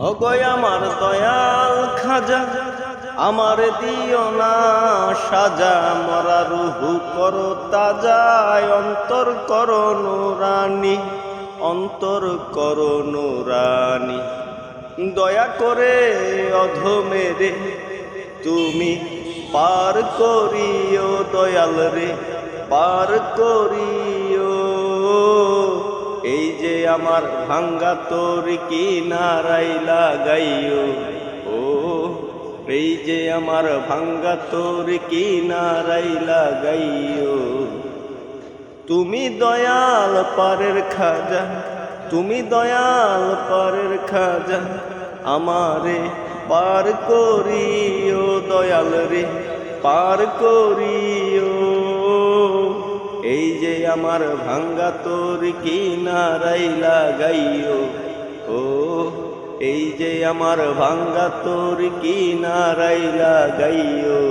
ওগো আমার দয়াল খাজা, আমার দিও না সাজা, মরা রুহু করো তাজা, অন্তর করো নুরানি, অন্তর করো নুরানি। দয়া করে অধমেরে তুমি পার করিও, দয়াল রে পার করিও। এই যে আমার ভাঙ্গা তোর কিনারাই লাগাইও, ও এই যে আমার ভাঙ্গা তোর কিনারাই লাগাইও। তুমি দয়াল পারের খাজা, তুমি দয়াল পারের খাজা, আমারে পার করিও, দয়াল রে পার করিও। এই যে আমার ভাঙ্গা তোর কিনারাই লাগাইও, ও এই যে আমার ভাঙ্গা তোর কিনারাই লাগাইও।